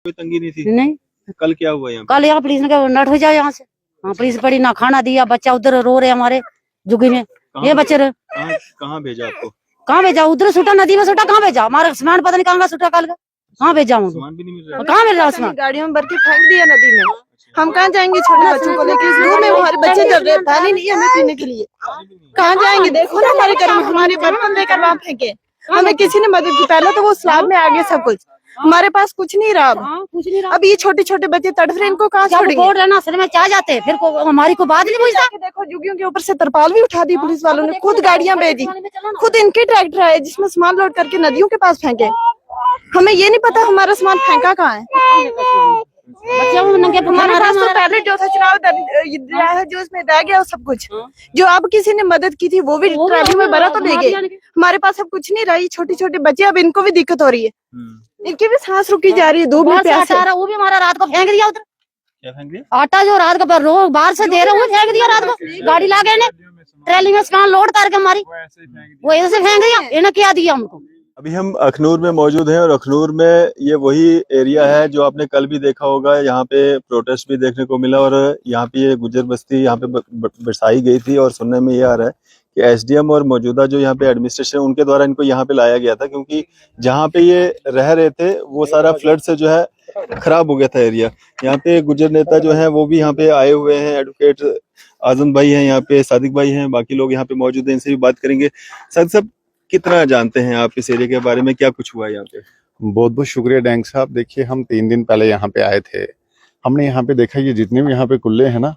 कोई तंगी नहीं थी? नहीं, कल क्या हुआ यहाँ पे? कल यहाँ पुलिस ने कहा नट हो जाओ यहाँ से। हाँ, पुलिस पड़ी ना खाना दिया, बच्चा उधर रो रहे हमारे जुगी में, ये बच्चे कहाँ भेजा आपको? कहाँ भेजा? उधर सुटा नदी में सुटा, कहाँ भेजा? हमारा सामान पता नहीं कहाँ सुटा कल का, कहाँ भेजा? सामान भी नहीं मिल रहा? कहाँ मिल रहा सामान? गाड़ियों में भर के फेंक दिया नदी में। हम कहाँ जाएंगे छोटे बच्चों को लेके? इस धूप में हमारे बच्चे चल रहे हैं, पानी नहीं है हमें पीने के लिए। कहाँ जाएंगे? देखो ना हमारे घर में हमारे बर्तन लेकर वहाँ फेंके, हमें किसी ने मदद की। पहले तो वो स्लैब में आ गए सब कुछ, हमारे पास कुछ नहीं रहा। अब ये छोटे छोटे बच्चे तड़फ रहे, इनको कहाँ छोड़ेंगे? असल में क्या जाते फिर हमारी को बात नहीं पूछता। देखो जुगियों के ऊपर से तरपाल भी उठा दी पुलिस वालों ने, खुद गाड़ियां भेजी, खुद इनके ट्रैक्टर आए जिसमें सामान लोड करके नदियों के पास फेंके। हमें ये नहीं पता हमारा सामान फेंका कहाँ है। हमारे पास तो पहले जो था चुनाव दिया है, जो इसमें रह गया सब कुछ, जो अब किसी ने मदद की थी वो भी ट्रैली में भरा तो ले गए। हमारे पास अब कुछ नहीं रही, छोटे छोटे बच्चे, अब इनको भी दिक्कत हो रही है, इनकी भी सांस रुकी जा रही है, धूप में प्यास है। वो भी हमारा रात को फेंक दिया उधर। क्या फेंक दिया? आटा जो रात को रोज बाहर से दे रहे वो फेंक दिया रात को, गाड़ी ला गए ट्रैली में सामान लोड करके हमारी, वो ऐसे फेंक दिया। इन्हें क्या दिया हमको? अभी हम अखनूर में मौजूद हैं और अखनूर में ये वही एरिया है जो आपने कल भी देखा होगा। यहाँ पे प्रोटेस्ट भी देखने को मिला और यहाँ पे ये गुजर बस्ती यहाँ पे बसाई गई थी। और सुनने में ये आ रहा है कि एसडीएम और मौजूदा जो यहाँ पे एडमिनिस्ट्रेशन उनके द्वारा इनको यहाँ पे लाया गया था, क्योंकि जहाँ पे ये रह रहे थे वो सारा फ्लड से जो है खराब हो गया था एरिया। यहाँ पे गुजर नेता जो है वो भी यहाँ पे आए हुए हैं, एडवोकेट आजम भाई हैं यहाँ पे, सादिक भाई हैं, बाकी लोग यहाँ पे मौजूद हैं, इनसे भी बात करेंगे। साहब कितना जानते हैं आप इस एरिया के बारे में, क्या कुछ हुआ यहाँ पे? बहुत बहुत शुक्रिया डैंग साहब। देखिए हम 3 दिन पहले यहाँ पे आए थे, हमने यहाँ पे देखा ये जितने भी यहाँ पे कुल्ले हैं ना,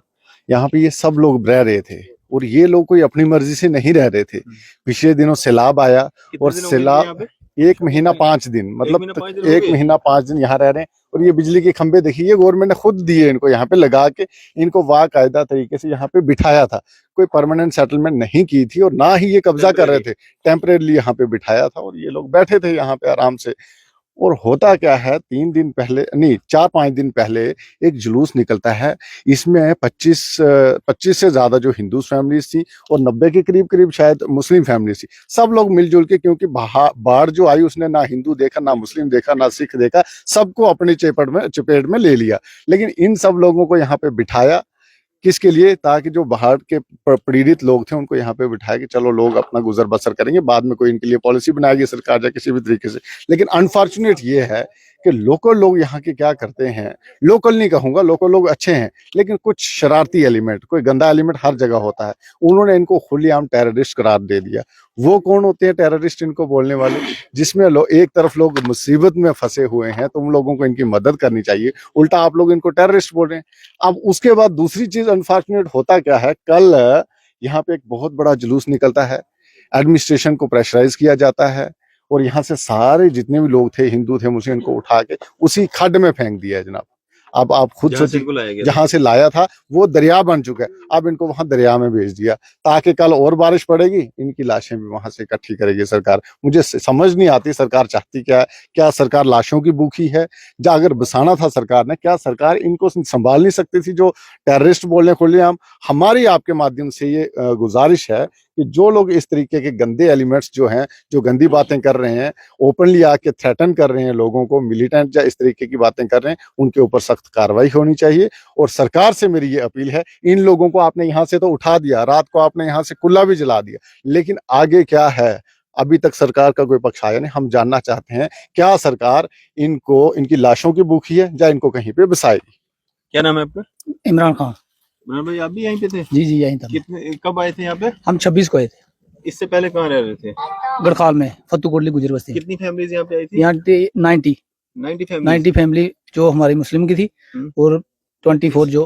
यहाँ पे ये सब लोग रह रहे थे और ये लोग कोई अपनी मर्जी से नहीं रह रहे थे। पिछले दिनों सैलाब आया और सैलाब 1 महीना 5 दिन, मतलब 1 महीना 5 दिन यहाँ रह रहे हैं। और ये बिजली के खंभे देखिए, ये गवर्नमेंट ने खुद दिए इनको, यहाँ पे लगा के इनको वाकायदा तरीके से यहाँ पे बिठाया था। कोई परमानेंट सेटलमेंट नहीं की थी और ना ही ये कब्जा कर रहे थे, टेम्परेरी यहाँ पे बिठाया था और ये लोग बैठे थे यहाँ पे आराम से। और होता क्या है, 3 दिन पहले नहीं 4-5 दिन पहले एक जुलूस निकलता है, इसमें 25 से ज्यादा जो हिंदू फैमिलीज थी और 90 के करीब शायद मुस्लिम फैमिलीज थी। सब लोग मिलजुल के, क्योंकि बाढ़ जो आई उसने ना हिंदू देखा, ना मुस्लिम देखा, ना सिख देखा, सबको अपनी चपेट में ले लिया। लेकिन इन सब लोगों को यहाँ पे बिठाया किसके लिए? ताकि जो बाहर के पीड़ित लोग थे उनको यहाँ पे बिठाया कि चलो लोग अपना गुजर बसर करेंगे, बाद में कोई इनके लिए पॉलिसी बनाएगी सरकार या किसी भी तरीके से। लेकिन अनफॉर्चुनेट ये है कि लोकल लोग यहाँ के क्या करते हैं, लोकल नहीं कहूंगा, लोकल लोग अच्छे हैं, लेकिन कुछ शरारती एलिमेंट, कोई गंदा एलिमेंट हर जगह होता है, उन्होंने इनको खुलेआम टेररिस्ट करार दे दिया। वो कौन होते हैं टेररिस्ट इनको बोलने वाले? जिसमें एक तरफ लोग मुसीबत में फंसे हुए हैं तो उन लोगों को इनकी मदद करनी चाहिए, उल्टा आप लोग इनको टेररिस्ट बोल रहे हैं। अब उसके बाद दूसरी चीज अनफॉर्चुनेट होता क्या है, कल यहाँ पे एक बहुत बड़ा जुलूस निकलता है, एडमिनिस्ट्रेशन को प्रेशराइज किया जाता है और यहाँ से सारे जितने भी लोग थे, हिंदू थे, मुस्लिम, को उठा के उसी खड्ड में फेंक दिया है जनाब। अब आप खुद सोचिए, जहां से लाया था वो दरिया बन चुका है, अब इनको वहां दरिया में भेज दिया ताकि कल और बारिश पड़ेगी, इनकी लाशें भी वहां से इकट्ठी करेगी सरकार। मुझे समझ नहीं आती सरकार चाहती क्या है? क्या सरकार लाशों की भूखी है? या अगर बसाना था सरकार ने, क्या सरकार इनको संभाल नहीं सकती थी जो टेररिस्ट बोलने खुले? हम हमारी आपके माध्यम से ये गुजारिश है कि जो लोग इस तरीके के गंदे एलिमेंट्स जो हैं, जो गंदी बातें कर रहे हैं, ओपनली आके थ्रेटन कर रहे हैं लोगों को, मिलिटेंट या इस तरीके की बातें कर रहे हैं, उनके ऊपर सख्त कार्रवाई होनी चाहिए। और सरकार से मेरी ये अपील है, इन लोगों को आपने यहाँ से तो उठा दिया, रात को आपने यहाँ से कुल्ला भी जला दिया, लेकिन आगे क्या है? अभी तक सरकार का कोई पक्ष आया नहीं। हम जानना चाहते हैं क्या सरकार इनको, इनकी लाशों की भूखी है या इनको कहीं पे बसाएगी? क्या नाम है आपका? इमरान खान। इमरान भाई, आप भी यहीं पे थे? जी यहीं था। कितने, कब आए थे यहाँ पे? हम 26 को आए थे। इससे पहले कहाँ रह रहे थे? गढ़खाल में, फत्तू कोटली गुजर बस्ती। कितनी फैमिलीज यहाँ पे आई थी? यहाँ 90 फैमिली जो हमारी मुस्लिम की थी और 24 जो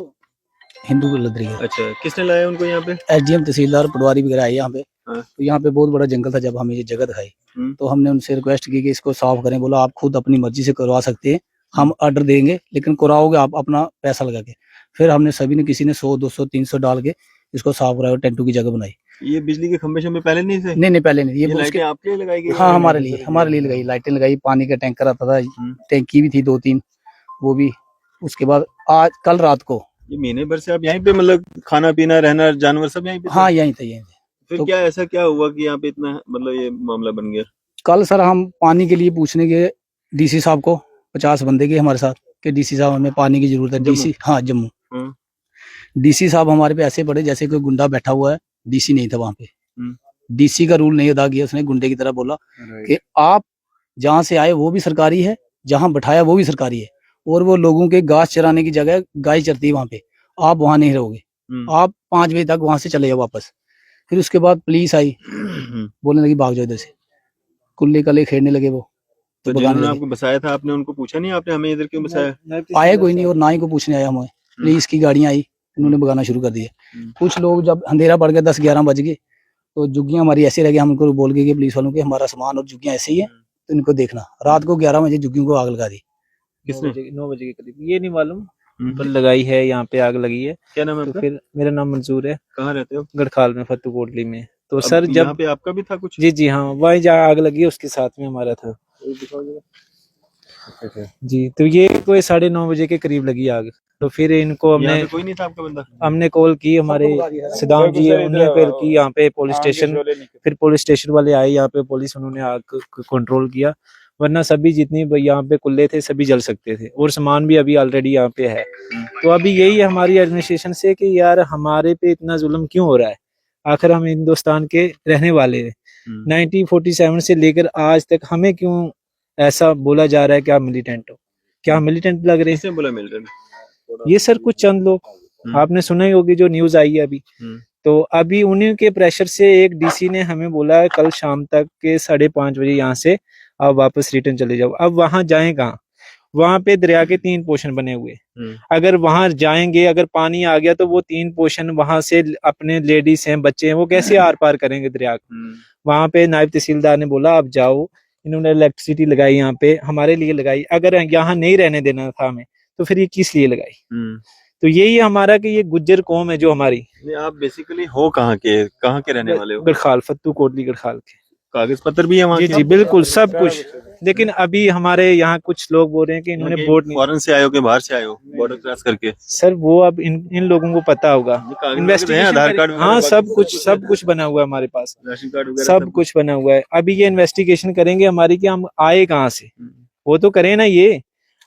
हिंदू लग रही है। अच्छा, किसने लाया उनको यहाँ पे? एसडीएम, तहसीलदार, पटवारी वगैरह आए यहाँ पे। तो यहाँ पे बहुत बड़ा जंगल था, जब हमें ये जगह दिखाई तो हमने उनसे रिक्वेस्ट की कि इसको साफ करें। बोला आप खुद अपनी मर्जी से करवा सकते हैं, हम ऑर्डर देंगे, लेकिन कराओगे आप अपना पैसा लगा के। फिर हमने सभी ने, किसी ने 100, 200, 300 डाल के इसको साफ कराया, टेंटू की जगह बनाई। ये बिजली के खंभे शंभे पहले नहीं थे? नहीं पहले नहीं। ये लाइटें आपके लिए लगाई गई? हाँ, हमारे लिए लगाई, लाइटें लगाई, पानी का टैंकर आता था, टैंकी भी थी 2-3, वो भी। उसके बाद आज कल रात को, ये महीने भर से आप यहीं पे, मतलब खाना पीना, रहना, जानवर सब यहीं पे? हाँ यहीं थे। फिर तो क्या ऐसा क्या हुआ कि यहाँ पे इतना, मतलब ये मामला बन गया? कल सर हम पानी के लिए पूछने गए डीसी साहब को, 50 बंदे गए हमारे साथ, कि डीसी साहब हमें पानी की जरूरत है। डीसी, हाँ जम्मू, हाँ। डीसी साहब हमारे पे ऐसे पड़े जैसे कोई गुंडा बैठा हुआ है। डीसी नहीं था वहां पे, डीसी का रूल नहीं अदा किया उसने, गुंडे की तरह बोला कि आप जहाँ से आए वो भी सरकारी है, जहाँ बैठाया वो भी सरकारी है, और वो लोगों के घास चराने की जगह गाय चरती है वहां पे, आप वहां नहीं रहोगे, आप 5 बजे तक वहां से चले जाओ वापस। फिर उसके बाद पुलिस आई, बोलने लगी भाग जाओ इधर से, कुल्ले कले खेलने लगे वो। तो भगाने जिन्होंने लगे। आपको बसाया था, आपने उनको पूछा नहीं, आपने हमें इधर क्यों बसाया? आए कोई नहीं, और ना ही को पूछने आया हमें। पुलिस की गाड़ियां आई, उन्होंने भगाना शुरू कर दिया। कुछ लोग जब अंधेरा पड़ गया 10-11 बज गए, तो जुग्गियां हमारी ऐसे रह गई, हम उनको बोल गए कि पुलिस वालों के हमारा सामान और जुग्गियां ऐसे ही है, तो इनको देखना। रात को 11 बजे जुग्गियों को आग लगा दी। किसने? 9 बजे के करीब, ये नहीं मालूम, पर लगाई है, यहाँ पे आग लगी है। क्या नाम है तो आपका? फिर मेरा नाम मंजूर है, कहाँ रहते हो? गढ़खाल में, फत्तू कोटली में। तो अब सर यहाँ जब पे आपका भी था कुछ? जी हाँ, वही जहाँ आग लगी है उसके साथ में हमारा था जी। तो ये कोई 9:30 बजे के करीब लगी आग। तो फिर इनको यहाँ हमने पे कोई नहीं था आपका बंदा? हमने कॉल की, हमारे सदाम जी है, उन्होंने फिर की यहाँ पे पुलिस स्टेशन, फिर पुलिस स्टेशन वाले आए यहाँ पे, पुलिस, उन्होंने आग को कंट्रोल किया, वरना सभी जितनी यहाँ पे कुल्ले थे सभी जल सकते थे, और सामान भी अभी ऑलरेडी यहाँ पे है। तो अभी यही है हमारी एडमिनिस्ट्रेशन से कि यार हमारे पे इतना जुल्म क्यों हो रहा है, आखिर हम हिंदुस्तान के रहने वाले हैं। 1947 से लेकर आज तक हमें क्यों ऐसा बोला जा रहा है कि आप मिलिटेंट हो, क्या हम मिलिटेंट लग रहे हैं? किसने बोला मिलिटेंट? ये सर कुछ चंद लोग, आपने सुना ही होगी जो न्यूज आई है अभी। तो अभी उन्हीं के प्रेशर से एक डीसी ने हमें बोला है कल शाम तक के 5:30 बजे यहाँ से आप वापस रिटर्न चले जाओ। अब वहां जाएं कहाँ? वहां पे दरिया के 3 पोर्शन बने हुए, अगर वहां जाएंगे, अगर पानी आ गया तो वो 3 पोर्शन वहां से अपने लेडीज हैं, बच्चे हैं, वो कैसे आर पार करेंगे दरिया को? वहां पे नायब तहसीलदार ने बोला आप जाओ, इन्होंने इलेक्ट्रिसिटी लगाई यहाँ पे, हमारे लिए लगाई, अगर यहाँ नहीं रहने देना था हमें तो फिर ये किस लिए लगाई? तो यही हमारा कि ये गुज्जर कौम है जो हमारी। आप बेसिकली हो कहाँ के रहने वाले हो? गढ़खाल, फत्तू कोटली गढ़खाल के। कागज पत्र भी है वहाँ जी के? जी बिल्कुल सब कुछ, लेकिन अभी हमारे यहाँ कुछ लोग बोल रहे हैं कि इन्होंने बोर्ड नहीं। फॉरेन से आए हो कि बाहर से आए हो बॉर्डर क्रॉस करके? सर वो अब इन लोगों को पता होगा, इन्वेस्टिगेशन, आधार कार्ड, हाँ सब कुछ बना हुआ है हमारे पास, राशन कार्ड वगैरह सब कुछ बना हुआ है। अभी ये इन्वेस्टिगेशन करेंगे हमारी कि हम आए कहाँ से, वो तो करें ना, ये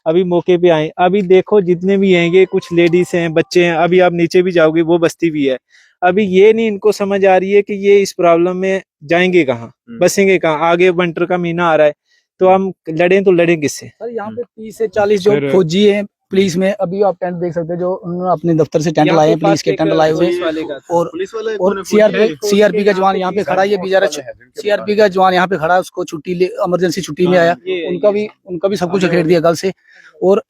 अभी मौके पे आए। अभी देखो जितने भी हैं, ये कुछ लेडीज हैं, बच्चे हैं, अभी आप नीचे भी जाओगे वो बस्ती भी है। अभी ये नहीं इनको समझ आ रही है कि ये इस प्रॉब्लम में जाएंगे कहाँ, बसेंगे कहाँ? आगे विंटर का महीना आ रहा है, तो हम लड़ें तो लड़ें किससे? सर यहाँ पे 30 से 40 जो फौजी हैं पुलिस में, अभी आप टेंट देख सकते हैं, जो उन्होंने अपने दफ्तर से टेंट लाए हैं, पुलिस के टेंट लाए हुए हैं, और सीआरपी का जवान यहाँ पे खड़ा है, ये बेचारा सीआरपी का जवान यहाँ पे खड़ा है, उसको इमरजेंसी छुट्टी में आया, उनका भी सब कुछ अखेड़ दिया कल से। और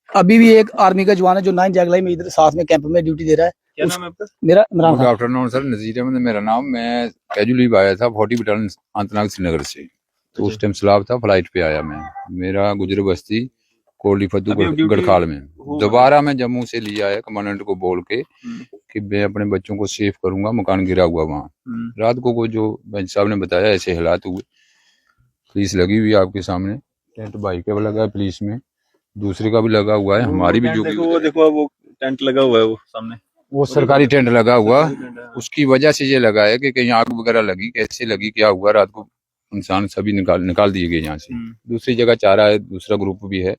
अभी भी एक आर्मी का जवान है जो 9 जगलाई में इधर साथ में कैंप में ड्यूटी दे रहा है। क्या नाम है आपका? मेरा Imran good afternoon sir, Nazir Ahmad मेरा नाम। मैं कैजुअल लीव आया था 40 बटालियन अनंतनाग श्रीनगर से, तो उस टाइम सलाब था, फ्लाइट पे आया मैं। मेरा गुजर बस्ती कोटली फत्तू गढ़खाल में। दोबारा मैं जम्मू से लिया है कमांडेंट को बोल के कि मैं अपने बच्चों को सेफ करूंगा, मकान गिरा हुआ वहाँ। रात को जो बेंच साहब ने बताया ऐसे हालात हुए, पुलिस लगी हुई है आपके सामने, टेंट भाई का भी लगा है पुलिस में, दूसरे का भी लगा हुआ है, हमारी भी जो देखो वो टेंट लगा हुआ है वो सामने, वो सरकारी टेंट लगा हुआ, उसकी वजह से ये लगा है कि कहीं आग वगैरह लगी, कैसे लगी, क्या हुआ, रात को इंसान सभी निकाल दिए गए यहाँ से। दूसरी जगह चारा है, दूसरा ग्रुप भी है,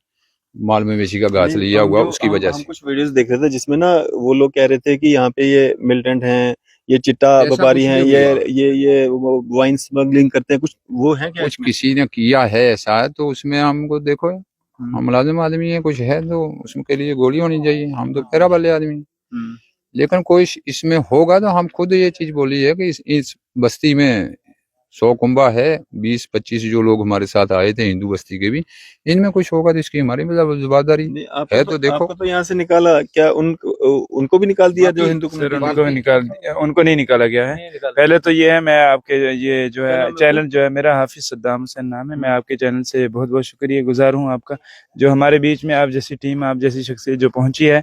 माल मवेशी का घास लिया हुआ, उसकी वजह से। कुछ वीडियोस देख रहे थे जिसमें ना वो लोग कह रहे थे कि यहाँ पे ये मिलिटेंट हैं, ये चिट्टा व्यापारी हैं, ये वाइन स्मगलिंग करते हैं, कुछ वो है क्या? कुछ किसी ने किया है ऐसा, तो उसमें हमको देखो, हम मुलाजिम आदमी है, कुछ है तो उसके लिए गोली होनी चाहिए, हम तो फेरा वाले आदमी। लेकिन कोई इसमें होगा तो हम खुद ये चीज बोली है कि इस बस्ती में 100 कुंबा है, 20-25 जो लोग हमारे साथ आए थे हिंदू बस्ती के भी, इनमें कुछ होगा तो इसकी हमारी जवाबदरी है। तो देखो, आपको तो यहाँ से निकाला, क्या उनको भी निकाल दिया जो हिंदू? सर उनको निकाल दिया, उनको नहीं निकाला गया है। पहले तो ये है, मैं आपके ये जो है चैनल जो है, मेरा हाफिज सद्दाम हुसैन नाम है, मैं आपके चैनल से बहुत बहुत शुक्रिया गुजार हूँ आपका, जो हमारे बीच में आप जैसी टीम, आप जैसी शख्सियत जो पहुंची है।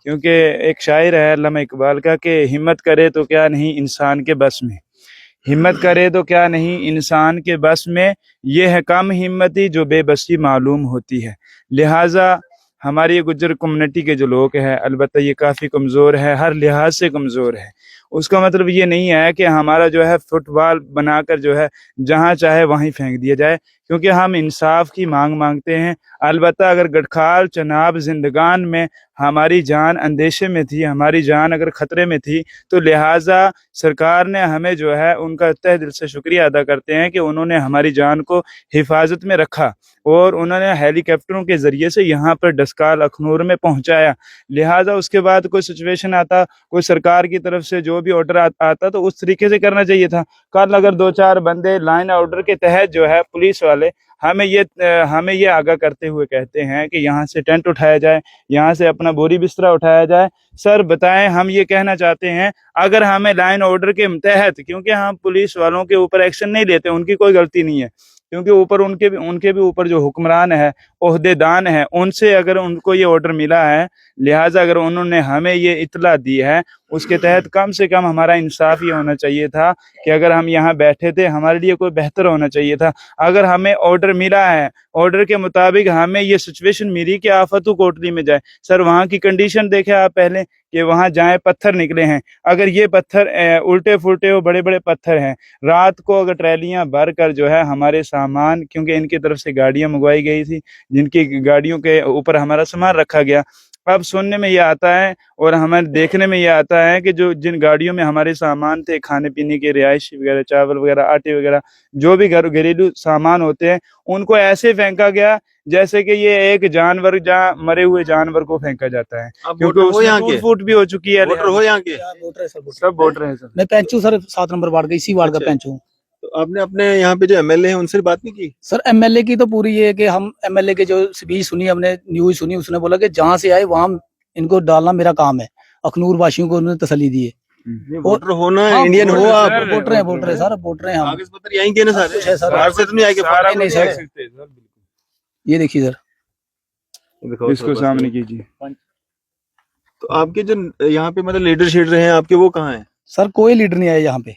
क्योंकि एक शायर है अल्लामा इकबाल का कि हिम्मत करे तो क्या नहीं इंसान के बस में, हिम्मत करे तो क्या नहीं इंसान के बस में, ये है कम हिम्मती जो बेबसी मालूम होती है। लिहाजा हमारी गुज्जर कम्युनिटी के जो लोग हैं, अलबत्ता ये काफ़ी कमज़ोर है, हर लिहाज से कमज़ोर है। उसका मतलब ये नहीं है कि हमारा जो है फुटबॉल बनाकर जो है जहाँ चाहे वहीं फेंक दिया जाए, क्योंकि हम इंसाफ की मांग मांगते हैं। अलबत्ता अगर गढ़खाल, चनाब, जिंदगान में हमारी जान अंदेशे में थी, हमारी जान अगर खतरे में थी, तो लिहाजा सरकार ने हमें जो है उनका तहे दिल से शुक्रिया अदा करते हैं कि उन्होंने हमारी जान को हिफाजत में रखा और उन्होंने हेलीकॉप्टरों के ज़रिए से यहाँ पर डस्काल अखनूर में पहुँचाया। लिहाजा उसके बाद कोई सिचुएशन आता, कोई सरकार की तरफ से जो भी ऑर्डर आता तो उस तरीके से करना चाहिए था। कल अगर 2-4 बंदे लाइन ऑर्डर के तहत जो है पुलिस वाले हमें ये आगाह करते हुए कहते हैं कि यहाँ से टेंट उठाया जाए, यहाँ से अपना बोरी बिस्तरा उठाया जाए। सर बताएं, हम ये कहना चाहते हैं अगर हमें लाइन ऑर्डर के तहत, क्योंकि हम पुलिस वालों के ऊपर एक्शन नहीं लेते, उनकी कोई गलती नहीं है, क्योंकि ऊपर उनके भी ऊपर जो हुक्मरान है, ओहदेदान है, उनसे अगर उनको ये ऑर्डर मिला है, लिहाजा अगर उन्होंने हमें ये इत्तला दी है, उसके तहत कम से कम हमारा इंसाफ ये होना चाहिए था कि अगर हम यहाँ बैठे थे हमारे लिए कोई बेहतर होना चाहिए था। अगर हमें ऑर्डर मिला है, ऑर्डर के मुताबिक हमें ये सिचुएशन मिली कि आफतू कोटली में जाए, सर वहाँ की कंडीशन देखे आप पहले कि वहाँ जाए पत्थर निकले हैं। अगर ये पत्थर उल्टे फुलटे हो, बड़े बड़े पत्थर हैं, रात को अगर ट्रैलियाँ भर कर जो है हमारे सामान, क्योंकि इनकी तरफ से गाड़ियाँ मंगवाई गई थी जिनकी गाड़ियों के ऊपर हमारा सामान रखा गया, अब सुनने में ये आता है और हमें देखने में ये आता है कि जो जिन गाड़ियों में हमारे सामान थे, खाने पीने के, रिहायशी वगैरह, चावल वगैरह, आटे वगैरह, जो भी घरेलू सामान होते हैं, उनको ऐसे फेंका गया जैसे कि ये एक जानवर, जहाँ मरे हुए जानवर को फेंका जाता है, क्योंकि उसमें टूट-फूट भी हो चुकी है। वोटर हो यहाँ के? सब वोटर हैं सर। मैं पेंचू सर, 7 नंबर वार्ड का, इसी वार्ड का पेंचू। तो आपने अपने यहाँ पे जो एमएलए हैं उनसे बात नहीं की? सर एमएलए की तो पूरी ये है कि हम एमएलए के जो स्पीच सुनी, हमने न्यूज सुनी, उसने बोला कि जहाँ से आए वहां इनको डालना मेरा काम है। अखनूर वासियों को उन्होंने तसल्ली दी है। वोटर होना, हाँ, इंडियन हो आप? वोटर हैं सर, वोटर हैं हम। कागज पत्र यहीं के ना सारे? कुछ है सर। बाहर से तो नहीं आएंगे? सारा नहीं कुछ सर। ये देखिए सर, इसको सामने कीजिए। तो आपके जो यहाँ पे मतलब लीडर शीडर हैं आपके, वो कहाँ हैं? सर कोई लीडर नहीं आया यहाँ पे,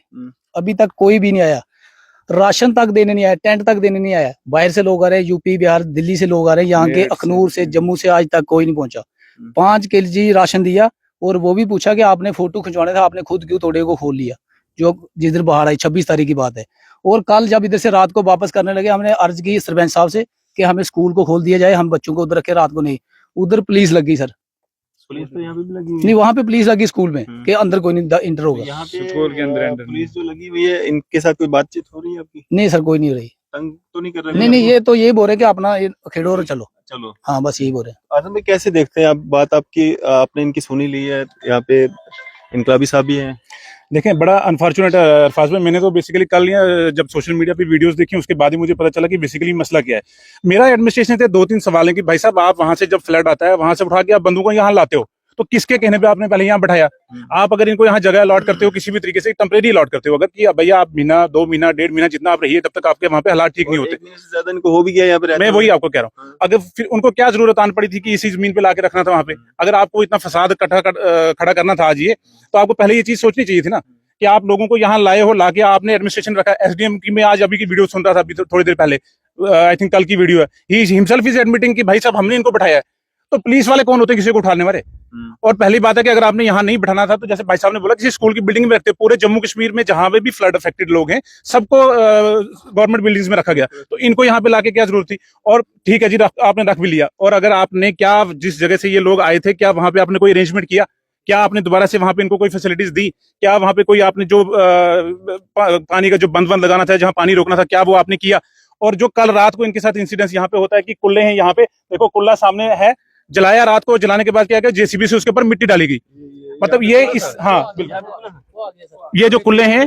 अभी तक कोई भी नहीं आया। राशन तक देने नहीं आया, टेंट तक देने नहीं आया। बाहर से लोग आ रहे हैं, यूपी, बिहार, दिल्ली से लोग आ रहे हैं, यहाँ के अखनूर से, जम्मू से आज तक कोई नहीं पहुंचा। 5 kg राशन दिया और वो भी पूछा कि आपने फोटो खिंचवाना था, आपने खुद क्यों थोड़े को खोल लिया, जो जिधर बाहर आई 26 तारीख की बात है। और कल जब इधर से रात को वापस करने लगे, हमने अर्ज की सरपंच साहब से कि हमें स्कूल को खोल दिया जाए, हम बच्चों को उधर रखे, रात को नहीं। उधर पुलिस लगी सर, पुलिस तो यहाँ पे भी लगी हुई है? नहीं, वहाँ पे पुलिस लगी स्कूल में कि अंदर कोई नहीं इंटर होगा। यहाँ पे स्कूल के अंदर पुलिस जो लगी हुई है, इनके साथ कोई बातचीत हो रही है आपकी? नहीं सर, कोई नहीं हो रही। तंग तो नहीं कर रहे? नहीं, ये तो यही बोल रहे कि अपना खेड़ो और चलो। हाँ, बस यही बोल रहे हैं। आजम भाई कैसे देखते हैं आप बात आपकी? आपने इनकी सुनी ली है, यहाँ पे इनकलाबी साहब भी हैं। देखें, बड़ा अनफॉर्चुनेट है अरफाज भाई। मैंने तो बेसिकली कल जब सोशल मीडिया पे वीडियोस देखी, उसके बाद ही मुझे पता चला कि बेसिकली मसला क्या है। मेरा एडमिनिस्ट्रेशन से 2-3 सवाल है कि भाई साहब, आप वहां से जब फ्लड आता है, वहां से उठा के आप बंदूकों यहाँ लाते हो, तो किसके कहने पे आपने पहले यहाँ बैठाया? आप अगर इनको यहाँ जगह अलॉट करते हो, किसी भी तरीके से टेम्परेरी अलॉट करते हो, अगर कि भैया आप महीना, 2 महीना, 1.5 महीना जितना आप रहिए, तब तक आपके वहाँ पे हालात ठीक नहीं होते। 1 महीने से ज्यादा इनको हो भी गया यहाँ पे। मैं वही आपको कह रहा हूँ, अगर फिर उनको क्या जरूरत आन पड़ी थी कि इसी जमीन पे लाके रखना था वहाँ पे? अगर आपको इतना फसाद खड़ा करना था आज ये, तो आपको पहले ये चीज सोचनी चाहिए थी ना कि आप लोगों को यहाँ लाए हो, लाके आपने एडमिनिस्ट्रेशन रखा। एसडीएम की मैं आज अभी की वीडियो सुन रहा था, अभी थोड़ी देर पहले, आई थिंक कल की वीडियो है, ही हिमसेल्फ इज एडमिटिंग कि भाई साहब हमने इनको बैठाया है। तो पुलिस वाले कौन होते हैं किसी को उठाने वाले? और पहली बात है कि अगर आपने यहाँ नहीं बैठाना था, तो जैसे भाई साहब ने बोला, किसी स्कूल की बिल्डिंग में रखते। पूरे जम्मू कश्मीर में जहां पे भी फ्लड अफेक्टेड लोग हैं, सबको गवर्नमेंट बिल्डिंग्स में रखा गया, तो इनको यहाँ पे लाके क्या जरूरत थी? और ठीक है जी, आपने रख भी लिया, और अगर आपने क्या, जिस जगह से ये लोग आए थे, क्या वहां पे आपने कोई अरेंजमेंट किया? क्या आपने दोबारा से वहां पे इनको कोई फैसिलिटीज दी? क्या वहां पे कोई आपने जो पानी का जो बंद लगाना था, जहां पानी रोकना था, क्या वो आपने किया? और जो कल रात को इनके साथ इंसिडेंस यहाँ पे होता है कि कुल्ले हैं यहाँ पे, देखो कुल्ला सामने है, जलाया रात को, जलाने के बाद क्या किया, जेसीबी से उसके ऊपर मिट्टी डाली गई। मतलब ये इस, हाँ बिल्कुल, ये जो कुल्ले हैं,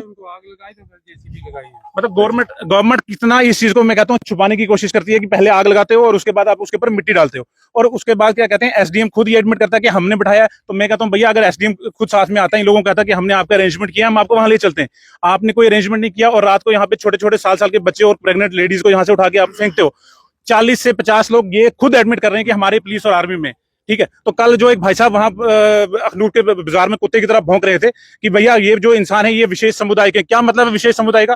मतलब गवर्नमेंट कितना इस चीज को, मैं कहता हूँ, छुपाने की कोशिश करती है कि पहले आग लगाते हो और उसके बाद आप उसके ऊपर मिट्टी डालते हो, और उसके बाद क्या कहते हैं, एसडीएम खुद ये एडमिट करता है कि हमने बैठाया। तो मैं कहता हूँ भैया, अगर एसडीएम खुद साथ में आता है, इन लोगों को कहता है कि हमने आपका अरेंजमेंट किया, हम आपको वहां ले चलते हैं, आपने कोई अरेंजमेंट नहीं किया, और रात को यहाँ पे छोटे छोटे साल के बच्चे और प्रेग्नेंट लेडीज को यहाँ से उठा के आप फेंकते हो। 40 से 50 लोग ये खुद एडमिट कर रहे हैं कि हमारे पुलिस और आर्मी में, ठीक है। तो कल जो एक भाई साहब वहां अखनूर के बाजार में कुत्ते की तरह भौंक रहे थे कि भैया ये जो इंसान है ये विशेष समुदाय के, क्या मतलब है विशेष समुदाय का?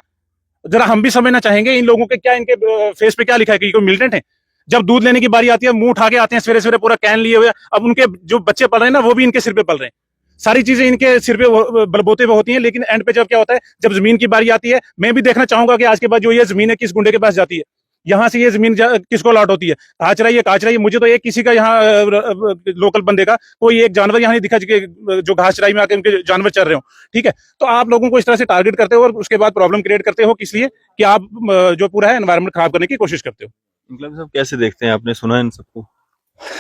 जरा हम भी समझना चाहेंगे इन लोगों के, क्या इनके फेस पे क्या लिखा है कि कोई मिलिटेंट है? जब दूध लेने की बारी आती है, मुंह उठा के आते हैं सवेरे सवेरे, पूरा कैन लिए हुए। अब उनके जो बच्चे पल रहे हैं ना, वो भी इनके सिर पे पल रहे हैं, सारी चीजें इनके सिर पे बलबोते पे होती हैं। लेकिन एंड पे जब क्या होता है, जब जमीन की बारी आती है, मैं भी देखना चाहूंगा कि आज के बाद जो ये जमीन है किस गुंडे के पास जाती है, यहाँ से ये जमीन किसको अलॉट होती है? कहाँ चलाइए कहाँ चलाइए, मुझे तो एक किसी का यहाँ लोकल बंदे का कोई एक जानवर यहाँ नहीं दिखा जो घास चराई में आके उनके जानवर चल रहे हो। ठीक है, तो आप लोगों को इस तरह से टारगेट करते हो और उसके बाद प्रॉब्लम क्रिएट करते हो, किस लिए कि आप जो पूरा है एनवायरनमेंट खराब करने की कोशिश करते हो। इंकलाब साहब कैसे देखते हैं, आपने सुना इन सबको?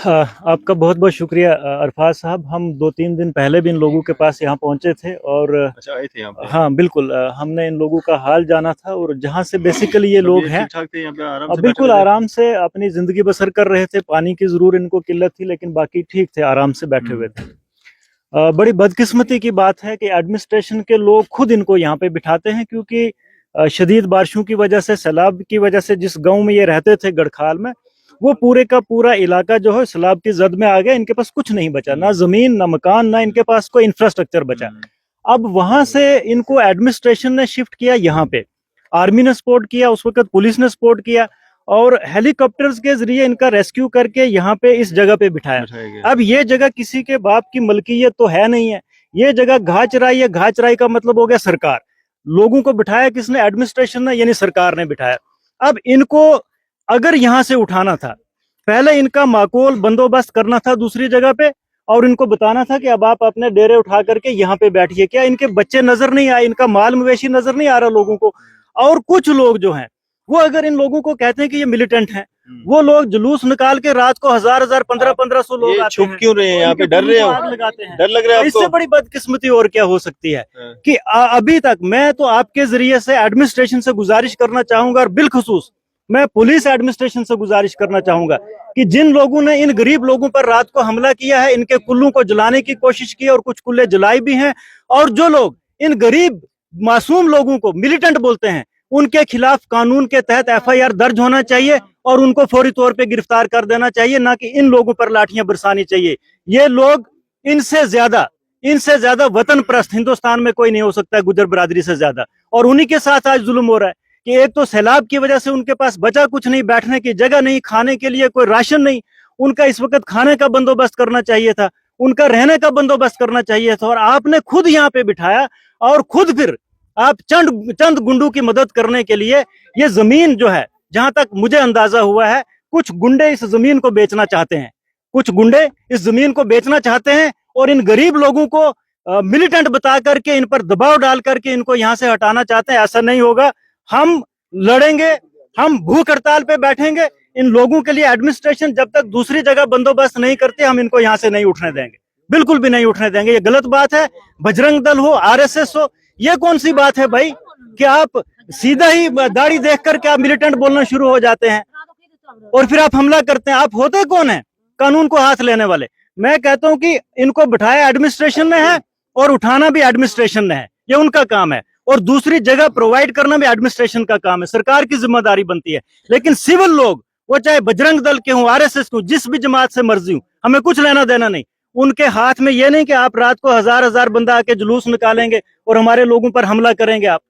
आपका बहुत बहुत शुक्रिया अरफाज साहब। हम 2-3 दिन पहले भी इन लोगों के पास यहाँ पहुंचे थे और अच्छा आए थे यहाँ पे? हाँ बिल्कुल, हमने इन लोगों का हाल जाना था और जहाँ से बेसिकली ये लोग हैं ठीक-ठाक थे यहाँ पे, आराम से बिल्कुल बैठे थे? आराम से अपनी जिंदगी बसर कर रहे थे। पानी की जरूर इनको किल्लत थी लेकिन बाकी ठीक थे, आराम से बैठे हुए थे। बड़ी बदकिस्मती की बात है कि एडमिनिस्ट्रेशन के लोग खुद इनको यहाँ पे बिठाते हैं, क्योंकि शदीद बारिशों की वजह से, सैलाब की वजह से जिस गाँव में ये रहते थे गढ़खाल में, वो पूरे का पूरा इलाका जो है सैलाब की जद में आ गया। इनके पास कुछ नहीं बचा, ना जमीन ना मकान, ना इनके पास कोई इंफ्रास्ट्रक्चर बचा। अब वहां से इनको एडमिनिस्ट्रेशन ने शिफ्ट किया यहाँ पे, आर्मी ने सपोर्ट किया, उस वक्त पुलिस ने सपोर्ट किया और हेलीकॉप्टर्स के जरिए इनका रेस्क्यू करके यहाँ पे इस जगह पे बिठाया। अब ये जगह किसी के बाप की मलकियत तो है नहीं है, ये जगह घास चराई है। घास चराई का मतलब हो गया सरकार। लोगों को बिठाया किसने? एडमिनिस्ट्रेशन ने, यानी सरकार ने बिठाया। अब इनको अगर यहाँ से उठाना था, पहले इनका माकूल बंदोबस्त करना था दूसरी जगह पे और इनको बताना था कि अब आप अपने डेरे उठा करके यहाँ पे बैठिए। क्या इनके बच्चे नजर नहीं आए, इनका माल मवेशी नजर नहीं आ रहा लोगों को? और कुछ लोग जो हैं वो अगर इन लोगों को कहते हैं कि ये मिलिटेंट हैं, वो लोग जुलूस निकाल के रात को 1000-1000, 1500-1500 लोग आते छुप हैं। क्यों रहे हैं यहाँ पे? डर रहे हो? आग लगाते हैं। डर लग रहा है इससे आपको? बड़ी बदकिस्मती और क्या हो सकती है कि अभी तक मैं तो आपके जरिए से एडमिनिस्ट्रेशन से गुजारिश करना चाहूंगा और बिलखुसूस मैं पुलिस एडमिनिस्ट्रेशन से गुजारिश करना चाहूंगा कि जिन लोगों ने इन गरीब लोगों पर रात को हमला किया है, इनके कुल्लों को जलाने की कोशिश की और कुछ कुल्ले जलाई भी हैं, और जो लोग इन गरीब मासूम लोगों को मिलिटेंट बोलते हैं, उनके खिलाफ कानून के तहत FIR दर्ज होना चाहिए और उनको फौरी तौर पे गिरफ्तार कर देना चाहिए, ना कि इन लोगों पर लाठियां बरसानी चाहिए। ये लोग इनसे ज्यादा वतन प्रस्त हिंदुस्तान में कोई नहीं हो सकता है, गुजर बरादरी से ज्यादा। और उन्हीं के साथ आज जुल्म हो रहा है कि एक तो सैलाब की वजह से उनके पास बचा कुछ नहीं, बैठने की जगह नहीं, खाने के लिए कोई राशन नहीं। उनका इस वक्त खाने का बंदोबस्त करना चाहिए था, उनका रहने का बंदोबस्त करना चाहिए था, और आपने खुद यहाँ पे बिठाया और खुद फिर आप चंद गुंडों की मदद करने के लिए ये जमीन जो है, जहां तक मुझे अंदाजा हुआ है, कुछ गुंडे इस जमीन को बेचना चाहते हैं, कुछ गुंडे इस जमीन को बेचना चाहते हैं और इन गरीब लोगों को मिलिटेंट बता करके इन पर दबाव डाल करके इनको यहाँ से हटाना चाहते हैं। ऐसा नहीं होगा, हम लड़ेंगे, हम भूख हड़ताल पे बैठेंगे। इन लोगों के लिए एडमिनिस्ट्रेशन जब तक दूसरी जगह बंदोबस्त नहीं करते, हम इनको यहाँ से नहीं उठने देंगे, बिल्कुल भी नहीं उठने देंगे। ये गलत बात है। बजरंग दल हो, RSS हो, ये कौन सी बात है भाई कि आप सीधा ही दाढ़ी देख करके आप मिलिटेंट बोलना शुरू हो जाते हैं और फिर आप हमला करते हैं। आप होते कौन है कानून को हाथ लेने वाले? मैं कहता हूं कि इनको बिठाया एडमिनिस्ट्रेशन ने है और उठाना भी एडमिनिस्ट्रेशन ने है, ये उनका काम है, और दूसरी जगह प्रोवाइड करना भी एडमिनिस्ट्रेशन का काम है, सरकार की जिम्मेदारी बनती है। लेकिन सिविल लोग, वो चाहे बजरंग दल के हों, RSS को, जिस भी जमात से मर्जी हूं, हमें कुछ लेना देना नहीं। उनके हाथ में ये नहीं कि आप रात को 1000-1000 बंदा आके जुलूस निकालेंगे और हमारे लोगों पर हमला करेंगे। आप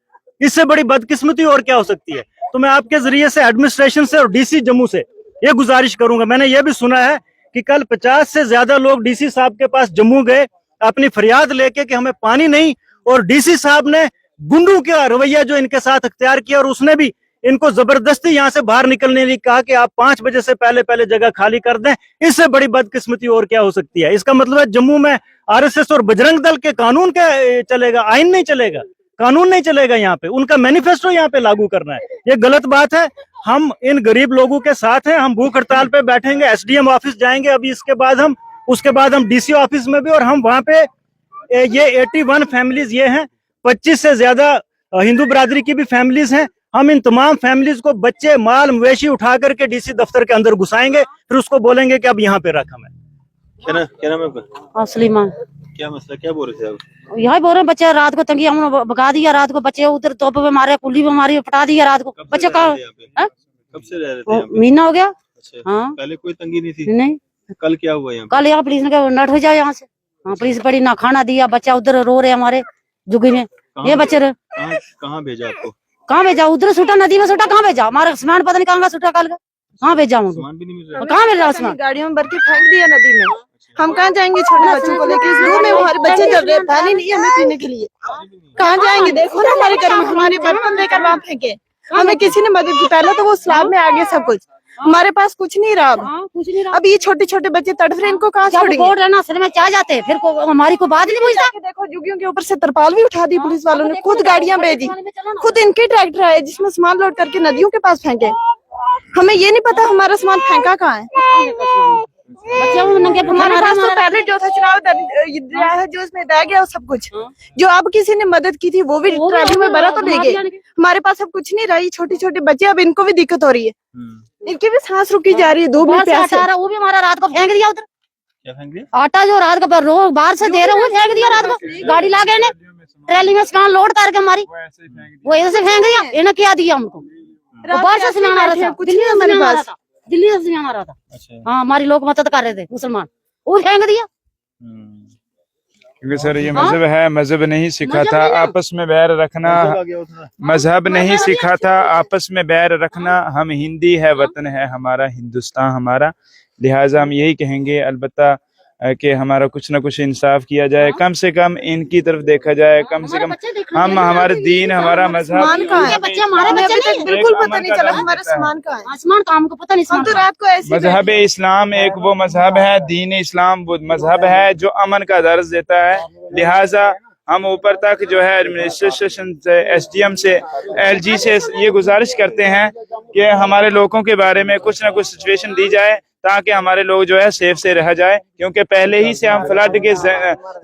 इससे बड़ी बदकिस्मती और क्या हो सकती है? तो मैं आपके जरिए से एडमिनिस्ट्रेशन से और DC जम्मू से ये गुजारिश करूंगा। मैंने ये भी सुना है कि कल 50 से ज्यादा लोग DC साहब के पास जम्मू गए अपनी फरियाद लेके कि हमें पानी नहीं, और DC साहब ने गुंडों का रवैया जो इनके साथ अख्तियार किया और उसने भी इनको जबरदस्ती यहाँ से बाहर निकलने लिए कहा कि आप 5 बजे से पहले जगह खाली कर दें। इससे बड़ी बदकिस्मती और क्या हो सकती है? इसका मतलब है जम्मू में RSS और बजरंग दल के कानून क्या चलेगा? आइन नहीं चलेगा, कानून नहीं चलेगा। यहाँ पे उनका मैनिफेस्टो यहाँ पे लागू करना है, ये गलत बात है। हम इन गरीब लोगों के साथ हैं, हम भूख हड़ताल पे बैठेंगे, SDM ऑफिस जाएंगे अभी, उसके बाद हम DC ऑफिस में भी, और हम वहां पे ये 81 फैमिलीज ये हैं, 25 से ज्यादा हिंदू बिरादरी की भी फैमिलीज हैं। हम इन तमाम फैमिलीज को बच्चे माल मवेशी उठा करके DC दफ्तर के अंदर घुसाएंगे, फिर उसको बोलेंगे कि अब यहाँ पे रख हमें। क्या नाम है आपका? सलीमा। क्या मसला, क्या बोल रहे थे आप? यही बोल रहे हैं, बच्चे रात को तंगी हमने भगा दिया, रात को बच्चे उधर तोप पे मारे, कुल्ली पे मारी, पटा दिया रात को। बच्चे कब से रह रहे थे यहाँ पे? महीना हो गया। अच्छा, हाँ, पहले कोई तंगी नहीं थी? नहीं। कल क्या हुआ यहाँ पे? कल यहाँ पुलिस ने कहा नट हो जाओ यहाँ से। हाँ, पुलिस बड़ी ना खाना दिया, बच्चा उधर रो रहे हमारे जुगी में। ये बच्चे कहाँ भेजा आपको? कहाँ भेजा? उधर सुटा, नदी में सुटा, कहाँ भेजा? हमारा सामान पता नहीं कहाँ सुटा, कल का कहाँ भेजा? सामान भी नहीं मिल रहा? कहाँ मिल रहा सामान? गाड़ियों में भर के फेंक दिया नदी में। हम कहाँ जाएंगे छोटे बच्चों को लेकर? इस धूप में हमारे बच्चे जल रहे हैं, पानी नहीं है हमें पीने के लिए। कहाँ जाएंगे? देखो ना हमारे घर में, हमारे बर्तन लेकर वहाँ फेंके। हमें किसी ने मदद की, पहले तो वो स्लैब में आ गया सब कुछ, हमारे पास कुछ नहीं रहा अब ये छोटे छोटे बच्चे तड़फ रहे, इनको कहाँ छोड़ेंगे? बोल रहे ना सर में चाह जाते फिर हमारी कोई बात नहीं पूछता। देखो जुगियों के ऊपर से तरपाल भी उठा दी पुलिस वालों ने, खुद गाड़ियां भेजी, खुद इनके ट्रैक्टर आए जिसमें सामान लोड करके नदियों के पास फेंके। हमें ये नहीं पता हमारा सामान फेंका कहाँ है। हमारे पास तो पहले जो था चुनाव दरिया है जो इसमें बह गया सब कुछ, जो अब किसी ने मदद की थी वो भी ट्रैली में भरा तो ले गए। हमारे पास अब कुछ नहीं रही, छोटे छोटे बच्चे, अब इनको भी दिक्कत हो रही है, इनकी भी सांस रुकी जा रही है। दो मिनट प्यास है, वो भी हमारा रात को फेंक दिया उधर, क्या फेंक दिया? आटा जो रात को रोज बाहर से दे रहे फेंक दिया रात को, गाड़ी ला गए ट्रैली में सामान लोड करके हमारी, वो इधर से फेंक दिया। इन्हें क्या दिया हमको? बाहर से सामान आ रहा था, कुछ नहीं हमारे पास, दिल्ली से सामान आ रहा था। हाँ हमारी लोग मदद कर रहे थे मुसलमान, वो फेंक दिया। क्योंकि सर ये मजहब है, मजहब नहीं सीखा था आपस में बैर रखना, मजहब नहीं सीखा था आपस में बैर रखना। हम हिंदी है, वतन है हमारा, हिंदुस्तान हमारा, लिहाजा हम यही कहेंगे अलबत्ता कि हमारा कुछ ना कुछ इंसाफ किया जाए, कम से कम इनकी तरफ देखा जाए, कम से कम हम हमारे दीन हमारा मजहब बिल्कुल पता नहीं चला हमारा सामान कहाँ है, आसमान का हमको पता नहीं। हम तो रात को ऐसे मजहब इस्लाम एक वो मजहब है, दीन इस्लाम वो मजहब है जो अमन का दर्ज देता है। लिहाजा हम ऊपर तक जो है एडमिनिस्ट्रेशन से, SDM से, LG से ये गुजारिश करते हैं कि हमारे लोगों के बारे में कुछ ना कुछ सिचुएशन दी जाए ताकि हमारे लोग जो है सेफ से रह जाए, क्योंकि पहले ही से हम फ्लड के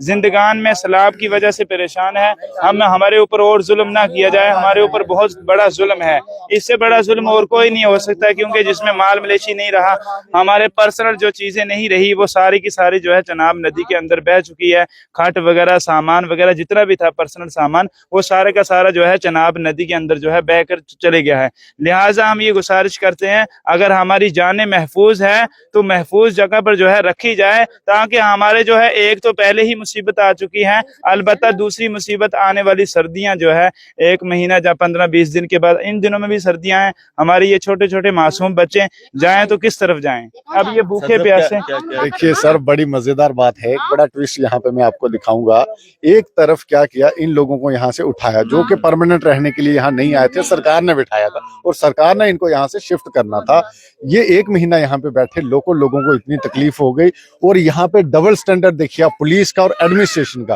जिंदगान में सैलाब की वजह से परेशान है। हमारे ऊपर और जुल्म ना किया जाए, हमारे ऊपर बहुत बड़ा जुल्म है, इससे बड़ा जुल्म और कोई नहीं हो सकता, क्योंकि जिसमें माल मलेशी नहीं रहा, हमारे पर्सनल जो चीजें नहीं रही वो सारी की सारी जो है चनाब नदी के अंदर बह चुकी है। खट वगैरह, सामान वगैरह जितना भी था पर्सनल सामान, वो सारे का सारा जो है चनाब नदी के अंदर जो है बह कर चले गया है। लिहाजा हम ये गुजारिश करते हैं अगर हमारी जानें महफूज है तो महफूज जगह पर जो है रखी जाए, ताकि हमारे जो है एक तो पहले ही मुसीबत आ चुकी है, अलबत्ता दूसरी मुसीबत आने वाली सर्दियां जो है 1 महीना या 15-20 दिन के बाद, इन दिनों में भी सर्दियां हैं, हमारे ये छोटे छोटे मासूम बच्चे जाएं तो किस तरफ जाएं? अब ये भूखे प्यासे। देखिए सर, बड़ी मजेदार बात है, एक बड़ा ट्विस्ट यहाँ पे मैं आपको दिखाऊंगा। एक तरफ क्या किया, इन लोगों को यहाँ से उठाया जो कि परमानेंट रहने के लिए यहाँ नहीं आए थे, सरकार ने बिठाया था और सरकार ने इनको यहाँ से शिफ्ट करना था। ये 1 महीना यहाँ पे बैठे, लोगों को इतनी तकलीफ हो गई और यहाँ पे डबल स्टैंडर्ड देखिए आप पुलिस का और एडमिनिस्ट्रेशन का।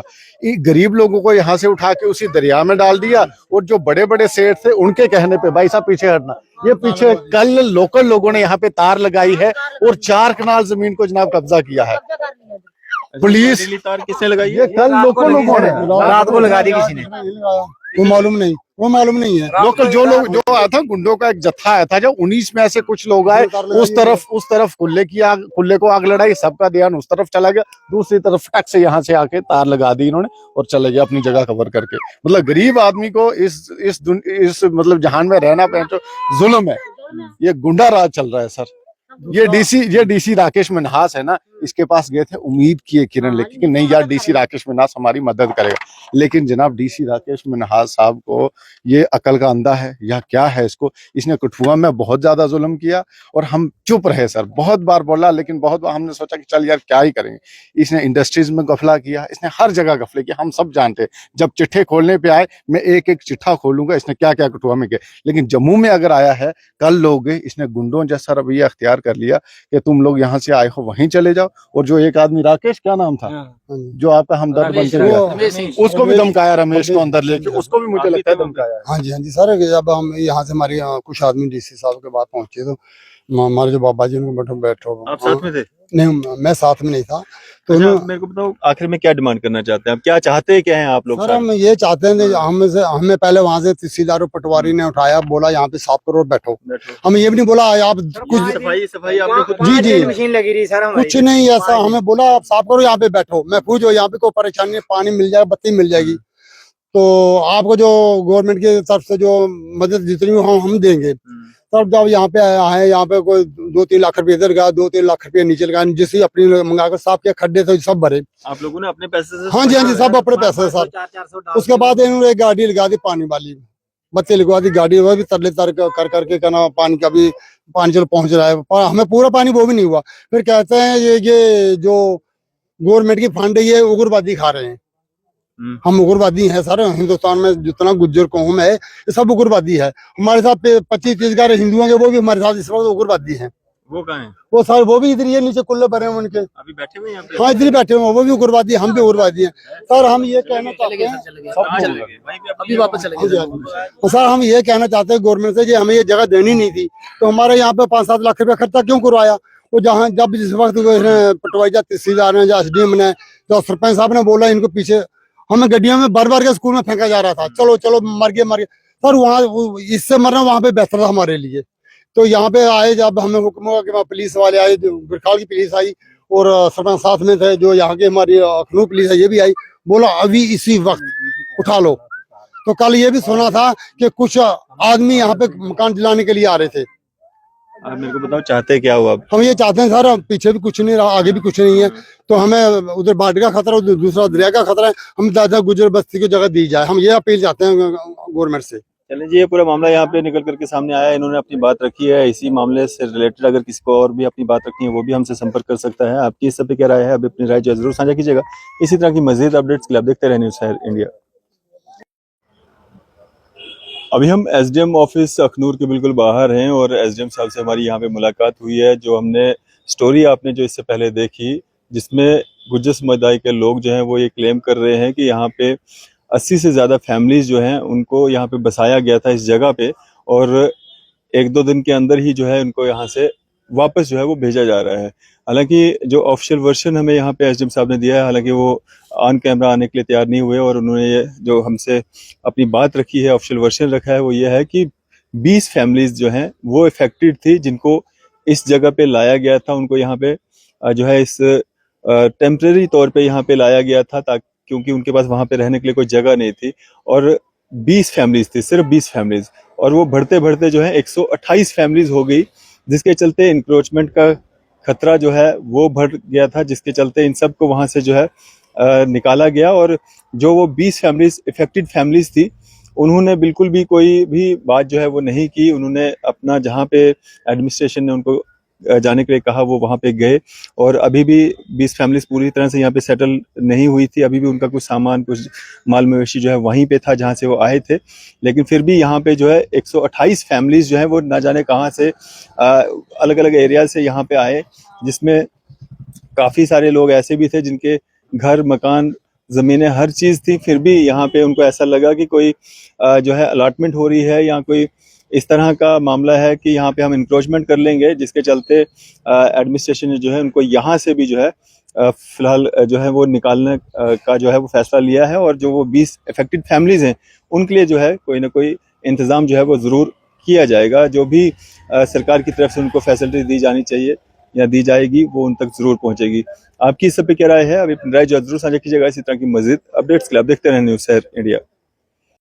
गरीब लोगों को यहाँ से उठा के उसी दरिया में डाल दिया और जो बड़े बड़े सेठ थे उनके कहने पे, भाई साहब पीछे हटना, ये पीछे कल लोकल लोगों ने यहाँ पे तार लगाई है और 4 कनाल जमीन को जनाब कब्जा किया है। पुलिस तार किसने लगाई? ये कल लोकल लोगों ने रात को लगा दी किसी ने, वो मालूम नहीं है। लोकल जो आया था, गुंडों का एक जत्था आया था, जब 19 में ऐसे कुछ लोग आए, उस तरफ कुल्ले को आग लड़ाई, सबका ध्यान उस तरफ चला गया, दूसरी तरफ टक से यहाँ से आके तार लगा दी इन्होंने और चले गए अपनी जगह कवर करके। मतलब गरीब आदमी को इस मतलब जहान में रहना जुल्म है, ये गुंडा राज चल रहा है सर। ये डीसी राकेश मिन्हास है ना, इसके पास गए थे, उम्मीद किए किरण लेके कि नहीं यार डीसी राकेश मिन्हास हमारी मदद करेगा, लेकिन जनाब डीसी राकेश मिन्हास साहब को ये अकल का अंधा है या क्या है इसको, इसने कठुआ में बहुत ज्यादा जुल्म किया और हम चुप रहे सर। बहुत बार बोला, लेकिन बहुत बार हमने सोचा कि चल यार क्या ही करेंगे। इसने इंडस्ट्रीज में गफला किया, इसने हर जगह गफले किया, हम सब जानते। जब चिट्ठे खोलने पे आए, मैं एक एक चिट्ठा खोलूंगा इसने क्या क्या कठुआ में किया, लेकिन जम्मू में अगर आया है, कल लोग इसने गुंडों जैसा रवैया अख्तियार कर लिया कि तुम लोग यहाँ से आए हो वहीं चले जाओ। और जो एक आदमी राकेश, क्या नाम था, जो आपका हमदर्द बन के गया, उसको भी धमकाया, रमेश को अंदर लेके, उसको भी मुझे लगता है धमकाया। हाँ जी सर, जब हम यहाँ से हमारे कुछ आदमी डीसी साहब के बाद पहुंचे तो हमारे जो बाबा जी उनको बैठो। आप साथ में थे? नहीं, मैं साथ में नहीं था। तो अच्छा, मेरे को बताओ आखिर में क्या डिमांड करना चाहते हैं आप, क्या चाहते हैं, क्या हैं आप लोग? सर हम ये चाहते हैं, हमें पहले वहाँ से तहसीलदार पटवारी ने उठाया, बोला यहाँ पे साफ करो, बैठो। हमें ये भी नहीं बोला आप कुछ सफाई आपने खुद जी मशीन लगी रही सर, कुछ नहीं ऐसा, हमें बोला आप साफ करो, यहाँ पे बैठो, महफूज हो, यहाँ पे कोई परेशानी नहीं, पानी मिल जाएगा, बत्ती मिल जाएगी, तो आपको जो गवर्नमेंट की तरफ से जो मदद जितनी हम देंगे। तब जब यहाँ पे आए, यहाँ पे कोई 2-3 लाख रुपए इधर गया, 2-3 लाख रुपए नीचे लगा, जिससे अपनी मंगाकर साफ किया, खड्डे थे सब भरे। आप लोगों ने अपने पैसे से? हाँ जी सब अपने पैसे सर। उसके बाद इन्होंने एक गाड़ी लगा दी, पानी वाली बत्ती लगवा दी, गाड़ी वो भी तरले तर कर करके कहना पानी का भी पानी चलो पहुंच रहा है, हमें पूरा पानी वो भी नहीं हुआ। फिर कहते हैं ये जो गवर्नमेंट की फंड है ये उग्रवादी खा रहे हैं, हम उग्रवादी हैं सर। हिंदुस्तान में जितना गुज्जर कौम है ये सब उग्रवादी है। हमारे साथ 25-30 घर हिंदुओं के वो भी हमारे साथ इस वक्त उग्रवादी हैं। वो कहाँ है? वो सर वो भी इधर ये नीचे कुल्ले भरे हैं उनके, अभी बैठे हुए हैं यहाँ पे? हाँ इधर ही बैठे हुए हैं। वो भी उग्रवादी है, हम भी उग्रवादी हैं सर। हम ये कहना चाहते हैं अभी वापस चले गए। सर, हम ये कहना चाहते हैं गवर्नमेंट से कि हमें ये जगह देनी नहीं थी तो हमारे यहाँ पे 5-7 लाख रुपया खर्चा क्यों करवाया? वो जहाँ जब जिस वक्त पटवाई जा तहसीलदार ने, SDM ने, जो सरपंच साहब ने बोला इनको पीछे, हमें गड्डियों में बार के स्कूल में फेंका जा रहा था। चलो चलो मर गए सर। वहाँ इससे मरना वहाँ पे बेहतर था हमारे लिए। तो यहाँ पे आए जब हमें हुक्म हुआ कि वहाँ पुलिस वाले आए, गुरखाल की पुलिस आई और सरपंच साथ में थे जो यहाँ के हमारी अखनूर पुलिस है ये भी आई। बोला अभी इसी वक्त उठा लो। तो कल ये भी सुना था कि कुछ आदमी यहाँ पे मकान दिलाने के लिए आ रहे थे। आप मेरे को बताओ चाहते क्या हो आप? हम ये चाहते हैं सर, पीछे भी कुछ नहीं रहा, आगे भी कुछ नहीं है, तो हमें उधर बाढ़ का खतरा, उधर दूसरा दरिया का खतरा है, हम दादा गुजर बस्ती को जगह दी जाए। हम ये अपील चाहते हैं गवर्नमेंट से। चलिए जी, ये पूरा मामला यहाँ पे निकल करके सामने आया है। इन्होंने अपनी बात रखी है। इसी मामले से रिलेटेड अगर किसी को और भी अपनी बात रखनी है वो भी हमसे संपर्क कर सकता है। आपकी इस सब पे क्या राय है? अभी अपनी राय जो जरूर साझा कीजिएगा। इसी तरह की मजीद अपडेट्स के लिए आप देखते रहे न्यूज़ शहर इंडिया। अभी हम SDM ऑफिस अखनूर के बिल्कुल बाहर हैं और SDM साहब से हमारी यहाँ पे मुलाकात हुई है। जो हमने स्टोरी आपने जो इससे पहले देखी, जिसमें गुज्जर समुदाय के लोग जो हैं वो ये क्लेम कर रहे हैं कि यहाँ पे 80 से ज़्यादा फैमिलीज जो हैं उनको यहाँ पे बसाया गया था इस जगह पे, और 1-2 दिन के अंदर ही जो है उनको यहाँ से वापस जो है वो भेजा जा रहा है। हालांकि जो ऑफिशियल वर्जन हमें यहाँ पे SDM साहब ने दिया है, हालांकि वो ऑन कैमरा आने के लिए तैयार नहीं हुए और उन्होंने ये जो हमसे अपनी बात रखी है, ऑफिशियल वर्जन रखा है, वो ये है कि 20 फैमिलीज जो हैं वो इफेक्टेड थी, जिनको इस जगह पे लाया गया था। उनको यहाँ पे जो है इस टेम्परेरी तौर पे यहाँ पे लाया गया था ताकि, क्योंकि उनके पास वहाँ पे रहने के लिए कोई जगह नहीं थी। और 20 फैमिलीज थी, सिर्फ 20 फैमिलीज, और वो बढ़ते बढ़ते जो है 128 फैमिलीज हो गई, जिसके चलते इंक्रोचमेंट का खतरा जो है वो बढ़ गया था, जिसके चलते इन सब को वहाँ से जो है निकाला गया। और जो वो 20 फैमिलीज इफेक्टेड फैमिलीज थी, उन्होंने बिल्कुल भी कोई भी बात जो है वो नहीं की। उन्होंने अपना जहाँ पे एडमिनिस्ट्रेशन ने उनको जाने के लिए कहा वो वहाँ पे गए, और अभी भी 20 फैमिलीज पूरी तरह से यहाँ पे सेटल नहीं हुई थी। अभी भी उनका कुछ सामान, कुछ माल मवेशी जो है वहीं पे था जहाँ से वो आए थे, लेकिन फिर भी यहाँ पे जो है 128 फैमिलीज जो है वो ना जाने कहाँ से अलग अलग एरिया से यहाँ पे आए, जिसमें काफ़ी सारे लोग ऐसे भी थे जिनके घर, मकान, ज़मीनें, हर चीज़ थी। फिर भी यहाँ पे उनको ऐसा लगा कि कोई जो है अलॉटमेंट हो रही है या कोई इस तरह का मामला है कि यहाँ पे हम इंक्रोचमेंट कर लेंगे, जिसके चलते एडमिनिस्ट्रेशन ने जो है उनको यहाँ से भी जो है फिलहाल जो है वो निकालने का जो है वो फैसला लिया है। और जो वो 20 इफेक्टेड फैमिलीज हैं उनके लिए जो है कोई ना कोई इंतज़ाम जो है वो ज़रूर किया जाएगा। जो भी सरकार की तरफ से उनको फैसिलिटी दी जानी चाहिए या दी जाएगी वो उन तक जरूर पहुंचेगी। आपकी इस सब पे क्या राय है? अभी राय जरूर साझा कीजिएगा। इसी तरह की मजीद अपडेट्स के लिए आप देखते रहें न्यूज़ शहर इंडिया।